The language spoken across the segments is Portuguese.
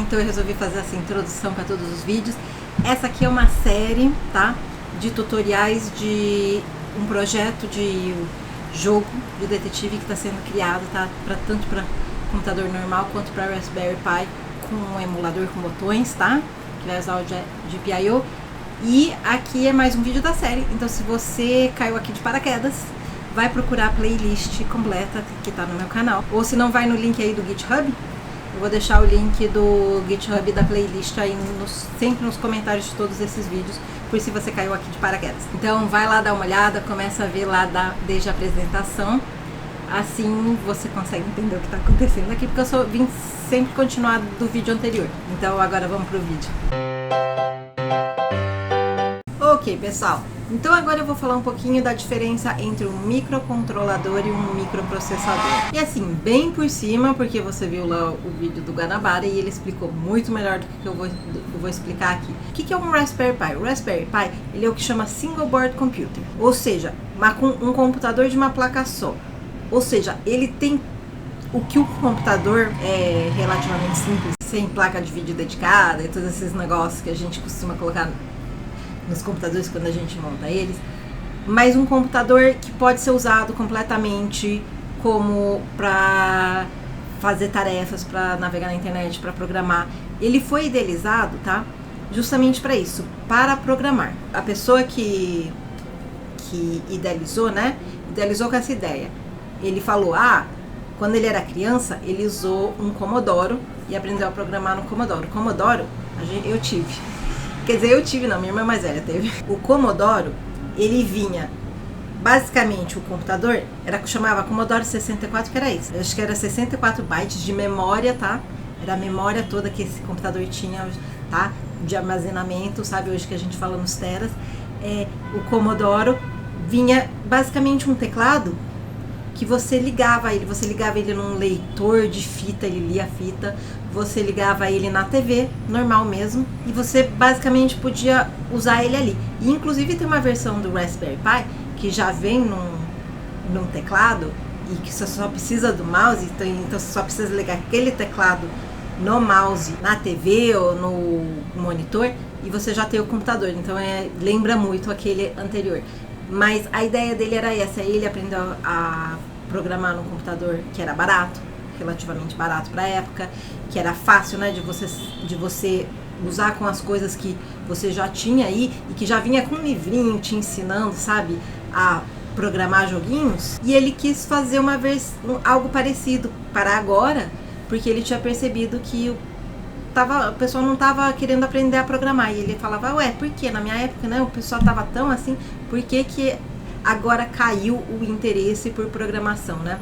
então eu resolvi fazer essa introdução para todos os vídeos. Essa aqui é uma série, tá? De tutoriais de um projeto de jogo de detetive que está sendo criado, tá? Tanto para computador normal quanto para Raspberry Pi com um emulador com botões, tá? Que vai usar o GPIO. E aqui é mais um vídeo da série, então se você caiu aqui de paraquedas, vai procurar a playlist completa que tá no meu canal. Ou se não, vai no link aí do GitHub. Eu vou deixar o link do GitHub da playlist aí sempre nos comentários de todos esses vídeos, por se você caiu aqui de paraquedas. Então vai lá dar uma olhada, começa a ver lá desde a apresentação. Assim você consegue entender o que está acontecendo aqui, porque eu vim sempre continuar do vídeo anterior. Então agora vamos pro vídeo. Ok, pessoal. Então agora eu vou falar um pouquinho da diferença entre um microcontrolador e um microprocessador. E assim, bem por cima, porque você viu lá o vídeo do Guanabara e ele explicou muito melhor do que eu vou explicar aqui. O que é um Raspberry Pi? O Raspberry Pi, ele é o que chama Single Board Computer, ou seja, um computador de uma placa só. Ou seja, ele tem o que o computador é relativamente simples, sem placa de vídeo dedicada e todos esses negócios que a gente costuma colocar nos computadores quando a gente monta eles, mas um computador que pode ser usado completamente como para fazer tarefas, para navegar na internet, para programar. Ele foi idealizado, tá? Justamente para isso, para programar. A pessoa que idealizou, né? Idealizou com essa ideia. Ele falou, quando ele era criança, ele usou um Commodore e aprendeu a programar no Commodore. Commodore, eu tive. Quer dizer, eu tive não, minha irmã mais velha teve. O Commodore, ele vinha, basicamente o computador, chamava Commodore 64, que era isso. Eu acho que era 64 bytes de memória, tá? Era a memória toda que esse computador tinha, tá? De armazenamento, sabe? Hoje que a gente fala nos teras. O Commodore vinha basicamente um teclado que você ligava ele num leitor de fita, ele lia a fita, você ligava ele na TV, normal mesmo, e você basicamente podia usar ele ali. E inclusive tem uma versão do Raspberry Pi que já vem num teclado e que você só precisa do mouse, então você só precisa ligar aquele teclado no mouse, na TV ou no monitor, e você já tem o computador, então lembra muito aquele anterior. Mas a ideia dele era essa, ele aprendeu a programar num computador que era barato, relativamente barato para a época, que era fácil, né, de você usar com as coisas que você já tinha aí e que já vinha com um livrinho te ensinando, sabe, a programar joguinhos. E ele quis fazer algo parecido para agora, porque ele tinha percebido que o pessoal não estava querendo aprender a programar. E ele falava, por que na minha época, né, o pessoal estava tão assim, por que agora caiu o interesse por programação, né?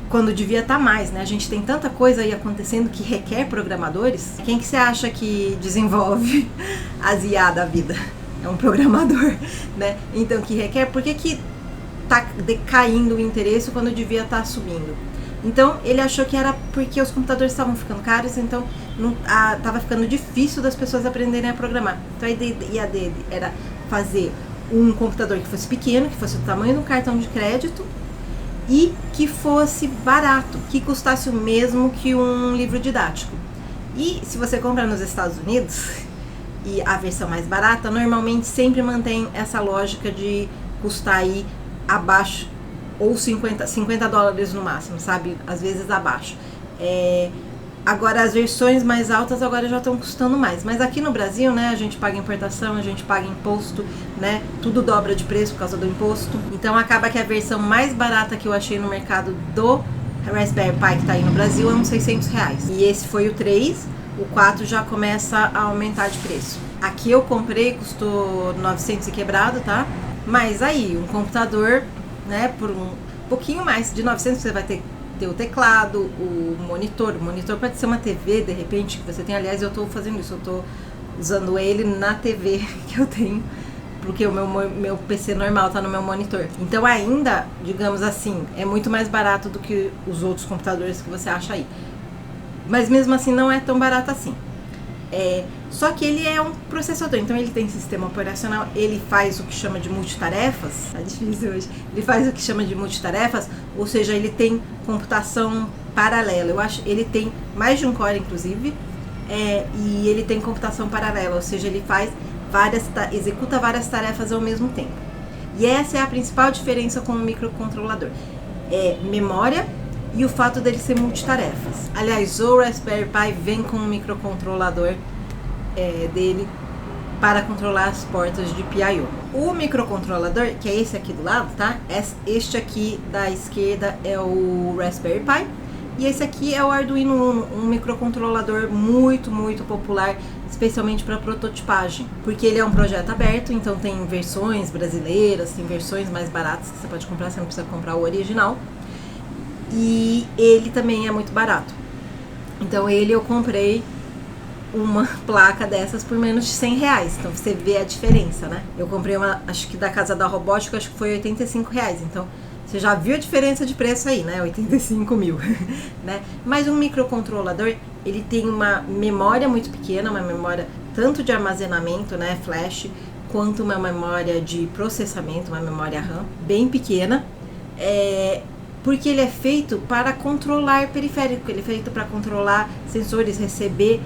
Quando devia estar mais, né? A gente tem tanta coisa aí acontecendo que requer programadores. Quem que você acha que desenvolve as IA da vida? É um programador, né? Então, que requer, por que tá decaindo o interesse quando devia estar subindo? Então, ele achou que era porque os computadores estavam ficando caros, então estava ficando difícil das pessoas aprenderem a programar. Então, a ideia dele era fazer um computador que fosse pequeno, que fosse do tamanho de um cartão de crédito e que fosse barato, que custasse o mesmo que um livro didático. E se você compra nos Estados Unidos, e a versão mais barata, normalmente sempre mantém essa lógica de custar aí abaixo, ou 50 dólares no máximo, sabe? Às vezes abaixo. Agora as versões mais altas agora já estão custando mais. Mas aqui no Brasil, né, a gente paga importação, a gente paga imposto, né? Tudo dobra de preço por causa do imposto. Então acaba que a versão mais barata que eu achei no mercado do Raspberry Pi que tá aí no Brasil é uns R$600. E esse foi o 3, o 4 já começa a aumentar de preço. Aqui eu comprei, custou 900 e quebrado, tá? Mas aí, um computador, né, por um pouquinho mais de 900 você vai ter o teclado, o monitor. O monitor pode ser uma TV, de repente, que você tem. Aliás, eu estou fazendo isso, eu estou usando ele na TV que eu tenho, porque o meu PC normal está no meu monitor. Então ainda, digamos assim, é muito mais barato do que os outros computadores que você acha aí. Mas mesmo assim não é tão barato assim. Só que ele é um processador, então ele tem sistema operacional, ele faz o que chama de multitarefas, tá difícil hoje, ele faz o que chama de multitarefas, ou seja, ele tem computação paralelo. Eu acho ele tem mais de um core, inclusive, e ele tem computação paralela, ou seja, ele executa várias tarefas ao mesmo tempo. E essa é a principal diferença com o microcontrolador. Memória e o fato dele ser multitarefas. Aliás, o Raspberry Pi vem com um microcontrolador dele para controlar as portas de PIO. O microcontrolador, que é esse aqui do lado, tá? Este aqui da esquerda é o Raspberry Pi. E esse aqui é o Arduino Uno, um microcontrolador muito, muito popular, especialmente para prototipagem. Porque ele é um projeto aberto, então tem versões brasileiras, tem versões mais baratas que você pode comprar, você não precisa comprar o original. E ele também é muito barato. Então eu comprei uma placa dessas por menos de R$100. Então você vê a diferença, né? Eu comprei uma, acho que da Casa da Robótica, acho que foi R$85. Então você já viu a diferença de preço aí, né? 85 mil, né? Mas um microcontrolador, ele tem uma memória muito pequena, uma memória tanto de armazenamento, né, flash, quanto uma memória de processamento, uma memória RAM bem pequena, porque ele é feito para controlar periférico, ele é feito para controlar sensores, receber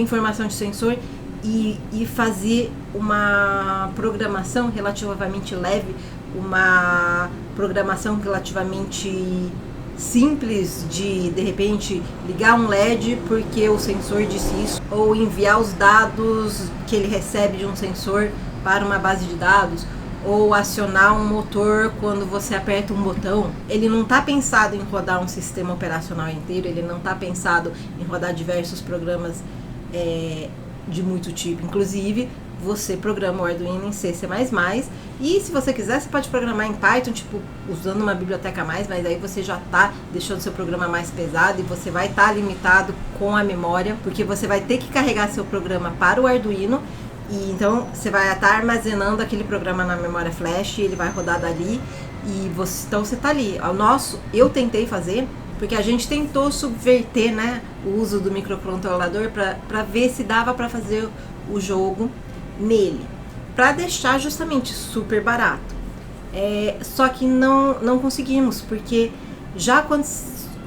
informação de sensor e fazer uma programação relativamente leve, uma programação relativamente simples de repente ligar um LED porque o sensor disse isso, ou enviar os dados que ele recebe de um sensor para uma base de dados, ou acionar um motor quando você aperta um botão. Ele não está pensado em rodar um sistema operacional inteiro, ele não está pensado em rodar diversos programas de muito tipo. Inclusive, você programa o Arduino em C++, e se você quiser, você pode programar em Python, tipo, usando uma biblioteca a mais, mas aí você já está deixando seu programa mais pesado e você vai estar limitado com a memória, porque você vai ter que carregar seu programa para o Arduino. E então você vai estar armazenando aquele programa na memória flash, ele vai rodar dali e então você está ali. Eu tentei fazer, porque a gente tentou subverter, né, o uso do microcontrolador para ver se dava para fazer o jogo nele, para deixar justamente super barato. Só que não conseguimos, porque já quando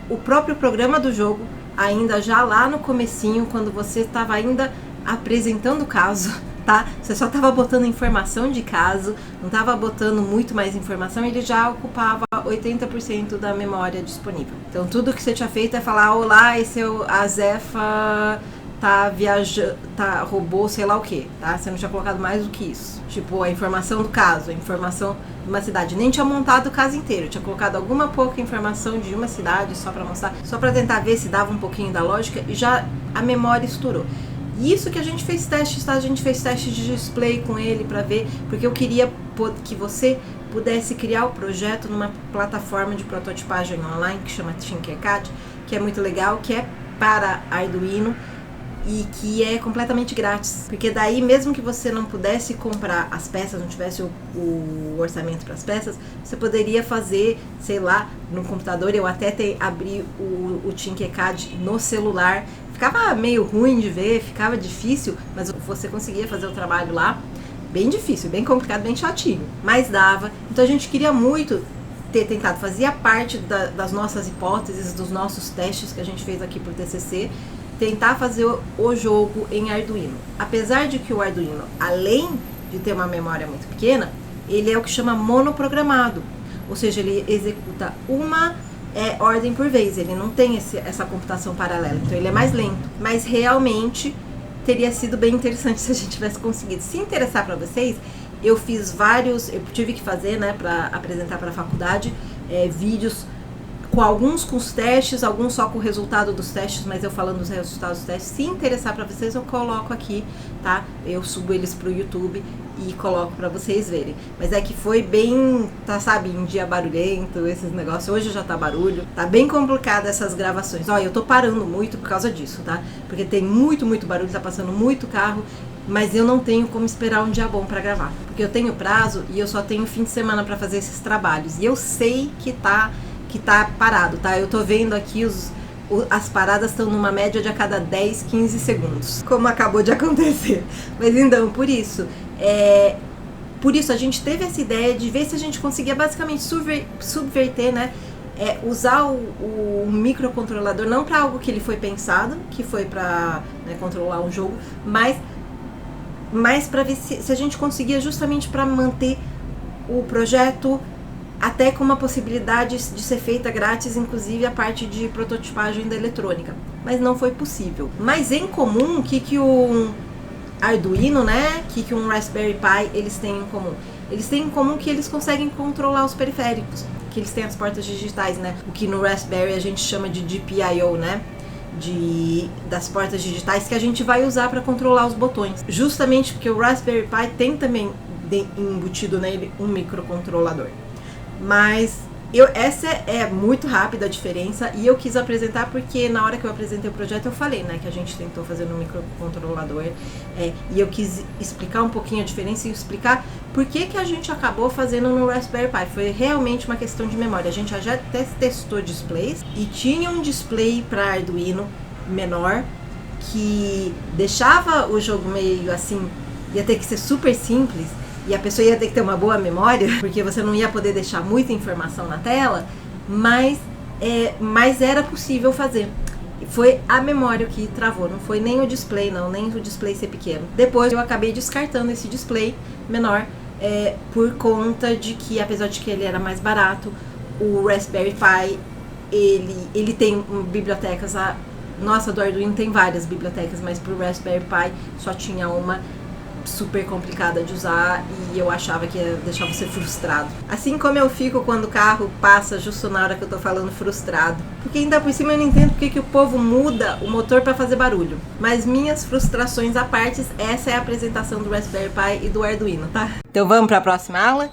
o próprio programa do jogo, ainda já lá no comecinho, quando você estava ainda apresentando o caso, tá? Você só estava botando informação de caso, não estava botando muito mais informação, ele já ocupava 80% da memória disponível. Então tudo que você tinha feito é falar: olá, esse é a Zefa tá viajando, roubou sei lá o que, tá? Você não tinha colocado mais do que isso. Tipo, a informação do caso, a informação de uma cidade. Nem tinha montado o caso inteiro, tinha colocado alguma pouca informação de uma cidade só para mostrar, só para tentar ver se dava um pouquinho da lógica, e já a memória estourou. Isso que a gente fez testes, tá? A gente fez testes de display com ele para ver, porque eu queria que você pudesse criar o projeto numa plataforma de prototipagem online que chama Tinkercad, que é muito legal, que é para Arduino e que é completamente grátis. Porque daí, mesmo que você não pudesse comprar as peças, não tivesse o orçamento para as peças, você poderia fazer, sei lá, no computador. Eu até abri o Tinkercad no celular. Ficava meio ruim de ver, ficava difícil, mas você conseguia fazer o trabalho lá. Bem difícil, bem complicado, bem chatinho, mas dava. Então a gente queria muito ter tentado, fazia parte das nossas hipóteses, dos nossos testes que a gente fez aqui pro TCC, tentar fazer o jogo em Arduino. Apesar de que o Arduino, além de ter uma memória muito pequena, ele é o que chama monoprogramado, ou seja, ele executa uma ordem por vez, ele não tem essa computação paralela, então ele é mais lento, mas realmente teria sido bem interessante se a gente tivesse conseguido. Se interessar para vocês, eu tive que fazer, né, para apresentar para a faculdade, vídeos com alguns com os testes, alguns só com o resultado dos testes, mas eu falando dos resultados dos testes. Se interessar para vocês, eu coloco aqui, tá? Eu subo eles pro YouTube e coloco para vocês verem. Mas é que foi bem, tá, sabe, em dia barulhento, esses negócios. Hoje já tá barulho, tá bem complicado essas gravações. Ó, eu tô parando muito por causa disso, tá? Porque tem muito barulho, tá passando muito carro, mas eu não tenho como esperar um dia bom para gravar. Porque eu tenho prazo e eu só tenho fim de semana para fazer esses trabalhos. E eu sei que tá parado, tá? Eu tô vendo aqui as paradas estão numa média de a cada 10, 15 segundos, como acabou de acontecer. Mas então, por isso a gente teve essa ideia de ver se a gente conseguia basicamente subverter, né, usar o microcontrolador não para algo que ele foi pensado, que foi para, né, controlar um jogo, mas para ver se a gente conseguia, justamente para manter o projeto até com uma possibilidade de ser feita grátis, inclusive a parte de prototipagem da eletrônica. Mas não foi possível. Mas em comum, o que um Arduino, né, que um Raspberry Pi, eles têm em comum? Eles têm em comum que eles conseguem controlar os periféricos, que eles têm as portas digitais, né? O que no Raspberry a gente chama de GPIO, né? Das portas digitais que a gente vai usar para controlar os botões. Justamente porque o Raspberry Pi tem também embutido nele um microcontrolador. Mas essa é muito rápida a diferença, e eu quis apresentar porque na hora que eu apresentei o projeto eu falei, né, que a gente tentou fazer no microcontrolador, e eu quis explicar um pouquinho a diferença e explicar por que a gente acabou fazendo no Raspberry Pi. Foi realmente uma questão de memória. A gente já testou displays e tinha um display para Arduino menor que deixava o jogo meio assim, ia ter que ser super simples. E a pessoa ia ter que ter uma boa memória, porque você não ia poder deixar muita informação na tela, mas era possível fazer. Foi a memória que travou, não foi nem o display, nem o display ser pequeno. Depois eu acabei descartando esse display menor, por conta de que, apesar de que ele era mais barato, o Raspberry Pi, ele tem bibliotecas, nossa, do Arduino tem várias bibliotecas, mas pro Raspberry Pi só tinha uma, super complicada de usar, e eu achava que ia deixar você frustrado. Assim como eu fico quando o carro passa justo na hora que eu tô falando frustrado. Porque ainda por cima eu não entendo porque que o povo muda o motor para fazer barulho. Mas minhas frustrações à parte, essa é a apresentação do Raspberry Pi e do Arduino, tá? Então vamos para a próxima aula?